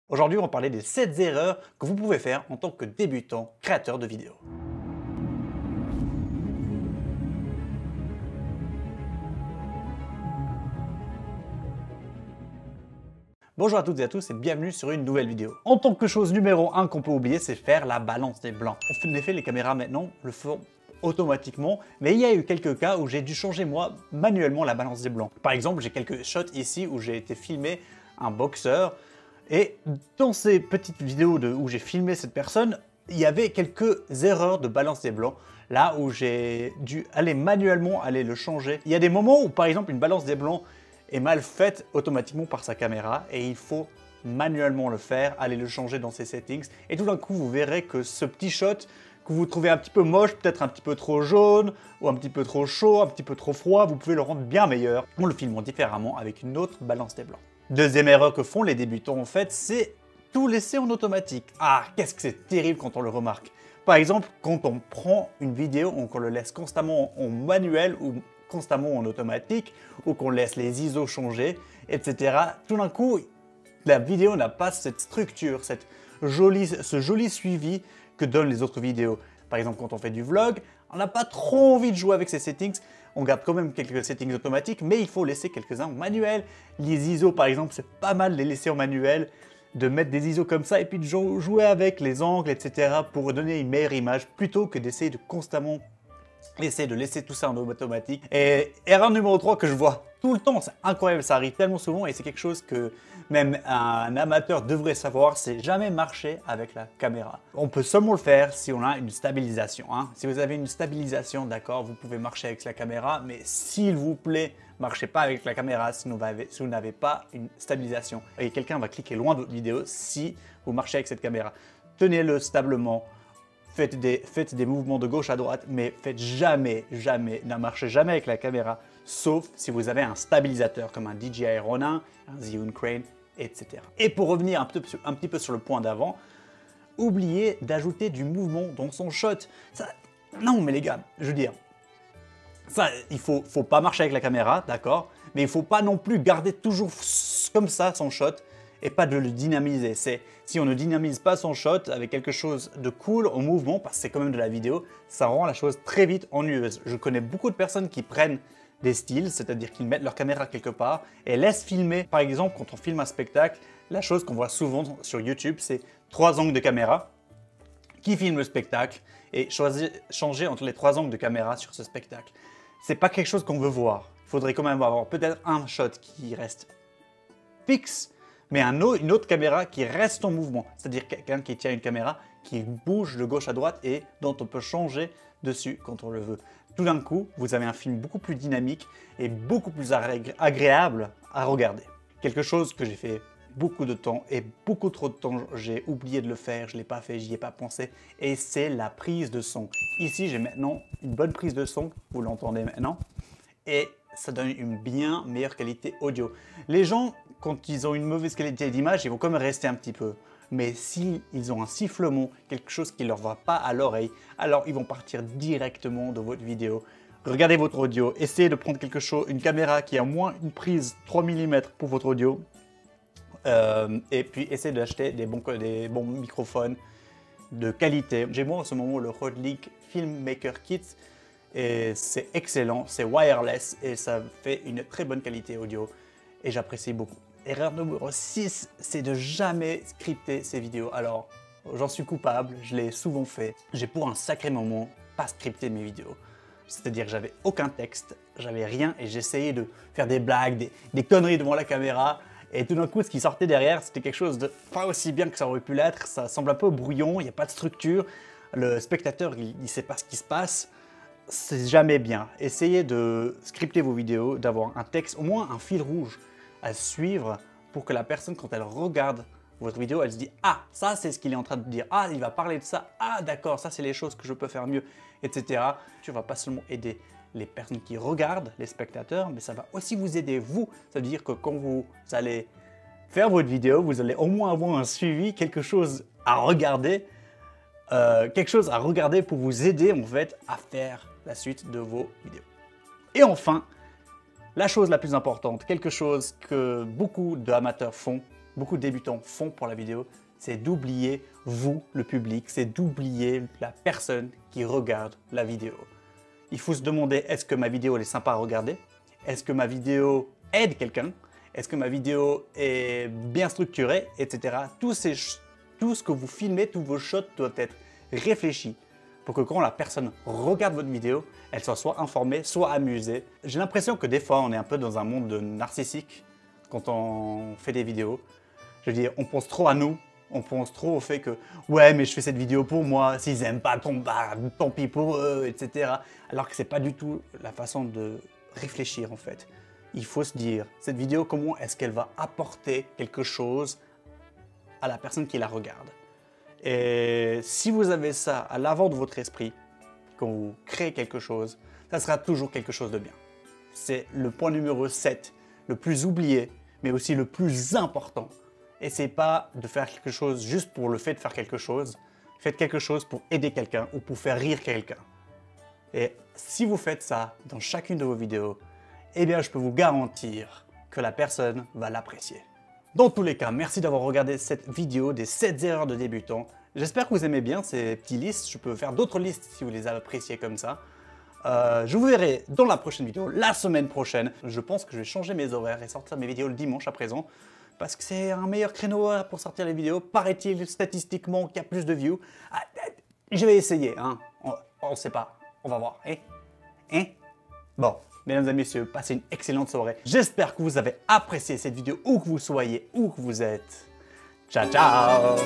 Aujourd'hui, on va parler des 7 erreurs que vous pouvez faire en tant que débutant créateur de vidéos. Bonjour à toutes et à tous et bienvenue sur une nouvelle vidéo. En tant que chose numéro 1 qu'on peut oublier, c'est faire la balance des blancs. En effet, les caméras maintenant le font automatiquement, mais il y a eu quelques cas où j'ai dû changer moi manuellement la balance des blancs. Par exemple, j'ai quelques shots ici où j'ai été filmer un boxeur. Et dans ces petites vidéos où j'ai filmé cette personne, il y avait quelques erreurs de balance des blancs, là où j'ai dû aller manuellement le changer. Il y a des moments où par exemple une balance des blancs est mal faite automatiquement par sa caméra et il faut manuellement le faire, aller le changer dans ses settings. Et tout d'un coup, vous verrez que ce petit shot que vous trouvez un petit peu moche, peut-être un petit peu trop jaune, ou un petit peu trop chaud, un petit peu trop froid, vous pouvez le rendre bien meilleur en le filmant différemment avec une autre balance des blancs. Deuxième erreur que font les débutants en fait, c'est tout laisser en automatique. Ah, qu'est-ce que c'est terrible quand on le remarque. Par exemple, quand on prend une vidéo, qu'on le laisse constamment en manuel ou constamment en automatique, ou qu'on laisse les ISO changer, etc. Tout d'un coup, la vidéo n'a pas cette structure, ce joli suivi que donnent les autres vidéos. Par exemple, quand on fait du vlog, on n'a pas trop envie de jouer avec ces settings. On garde quand même quelques settings automatiques, mais il faut laisser quelques-uns en manuel. Les ISO, par exemple, c'est pas mal de les laisser en manuel, de mettre des ISO comme ça et puis de jouer avec les angles, etc. pour donner une meilleure image, plutôt que d'essayer de constamment de laisser tout ça en automatique. Et erreur numéro 3 que je vois tout le temps, c'est incroyable, ça arrive tellement souvent et c'est quelque chose que même un amateur devrait savoir, c'est jamais marcher avec la caméra. On peut seulement le faire si on a une stabilisation. Si vous avez une stabilisation, d'accord, vous pouvez marcher avec la caméra, mais s'il vous plaît, marchez pas avec la caméra si vous n'avez pas une stabilisation. Et quelqu'un va cliquer loin de votre vidéo si vous marchez avec cette caméra. Tenez-le stablement. Faites des mouvements de gauche à droite, mais ne marchez jamais avec la caméra, sauf si vous avez un stabilisateur comme un DJI Ronin, un Zhiyun Crane, etc. Et pour revenir un petit peu sur le point d'avant, oubliez d'ajouter du mouvement dans son shot. Non mais les gars, je veux dire, il faut pas marcher avec la caméra, d'accord, mais il faut pas non plus garder toujours comme ça son shot et pas de le dynamiser. Si on ne dynamise pas son shot avec quelque chose de cool en mouvement, parce que c'est quand même de la vidéo, ça rend la chose très vite ennuyeuse. Je connais beaucoup de personnes qui prennent des styles, c'est-à-dire qu'ils mettent leur caméra quelque part et laissent filmer. Par exemple, quand on filme un spectacle, la chose qu'on voit souvent sur YouTube, c'est 3 angles de caméra qui filment le spectacle et changer entre les 3 angles de caméra sur ce spectacle. C'est pas quelque chose qu'on veut voir. Il faudrait quand même avoir peut-être un shot qui reste fixe, mais une autre caméra qui reste en mouvement. C'est-à-dire quelqu'un qui tient une caméra qui bouge de gauche à droite et dont on peut changer dessus quand on le veut. Tout d'un coup, vous avez un film beaucoup plus dynamique et beaucoup plus agréable à regarder. Quelque chose que j'ai fait beaucoup de temps et beaucoup trop de temps, j'ai oublié de le faire, je ne l'ai pas fait, j'y ai pas pensé, et c'est la prise de son. Ici, j'ai maintenant une bonne prise de son, vous l'entendez maintenant, et ça donne une bien meilleure qualité audio. Les gens, quand ils ont une mauvaise qualité d'image, ils vont quand même rester un petit peu. Mais s'ils ont un sifflement, quelque chose qui ne leur va pas à l'oreille, alors ils vont partir directement de votre vidéo. Regardez votre audio, essayez de prendre une caméra qui a au moins une prise 3 mm pour votre audio. Et puis essayez d'acheter des bons microphones de qualité. J'ai moi en ce moment le Rode Link Filmmaker Kit. Et c'est excellent, c'est wireless et ça fait une très bonne qualité audio et j'apprécie beaucoup. Erreur numéro 6, c'est de jamais scripter ces vidéos. Alors, j'en suis coupable, je l'ai souvent fait. J'ai pour un sacré moment pas scripté mes vidéos. C'est-à-dire que j'avais aucun texte, j'avais rien et j'essayais de faire des blagues, des conneries devant la caméra. Et tout d'un coup, ce qui sortait derrière, c'était quelque chose de pas aussi bien que ça aurait pu l'être. Ça semble un peu brouillon, il n'y a pas de structure. Le spectateur, il ne sait pas ce qui se passe. C'est jamais bien. Essayez de scripter vos vidéos, d'avoir un texte, au moins un fil rouge à suivre pour que la personne, quand elle regarde votre vidéo, elle se dit « Ah, ça c'est ce qu'il est en train de dire. Ah, il va parler de ça. Ah, d'accord, ça c'est les choses que je peux faire mieux, etc. » Tu ne vas pas seulement aider les personnes qui regardent, les spectateurs, mais ça va aussi vous aider vous. Ça veut dire que quand vous allez faire votre vidéo, vous allez au moins avoir un suivi, quelque chose à regarder pour vous aider en fait à faire la suite de vos vidéos. Et enfin, la chose la plus importante, quelque chose que beaucoup d'amateurs font, beaucoup de débutants font pour la vidéo, c'est d'oublier vous, le public, c'est d'oublier la personne qui regarde la vidéo. Il faut se demander, est-ce que ma vidéo elle est sympa à regarder? Est-ce que ma vidéo aide quelqu'un? Est-ce que ma vidéo est bien structurée, etc. Tout ce que vous filmez, tous vos shots doivent être réfléchis pour que quand la personne regarde votre vidéo, elle soit informée, soit amusée. J'ai l'impression que des fois, on est un peu dans un monde narcissique quand on fait des vidéos. Je veux dire, on pense trop à nous, on pense trop au fait que « ouais, mais je fais cette vidéo pour moi, s'ils aiment pas, tant pis pour eux, etc. » Alors que c'est pas du tout la façon de réfléchir en fait. Il faut se dire, cette vidéo, comment est-ce qu'elle va apporter quelque chose à la personne qui la regarde? Et si vous avez ça à l'avant de votre esprit, quand vous créez quelque chose, ça sera toujours quelque chose de bien. C'est le point numéro 7, le plus oublié, mais aussi le plus important. Et c'est pas de faire quelque chose juste pour le fait de faire quelque chose. Faites quelque chose pour aider quelqu'un ou pour faire rire quelqu'un. Et si vous faites ça dans chacune de vos vidéos, eh bien je peux vous garantir que la personne va l'apprécier. Dans tous les cas, merci d'avoir regardé cette vidéo des 7 erreurs de débutants. J'espère que vous aimez bien ces petites listes. Je peux faire d'autres listes si vous les appréciez comme ça. Je vous verrai dans la prochaine vidéo, la semaine prochaine. Je pense que je vais changer mes horaires et sortir mes vidéos le dimanche à présent. Parce que c'est un meilleur créneau pour sortir les vidéos. Paraît-il statistiquement qu'il y a plus de views. Je vais essayer, hein. On ne sait pas. On va voir. Bon. Mesdames et messieurs, passez une excellente soirée. J'espère que vous avez apprécié cette vidéo où que vous soyez, où que vous êtes. Ciao, ciao!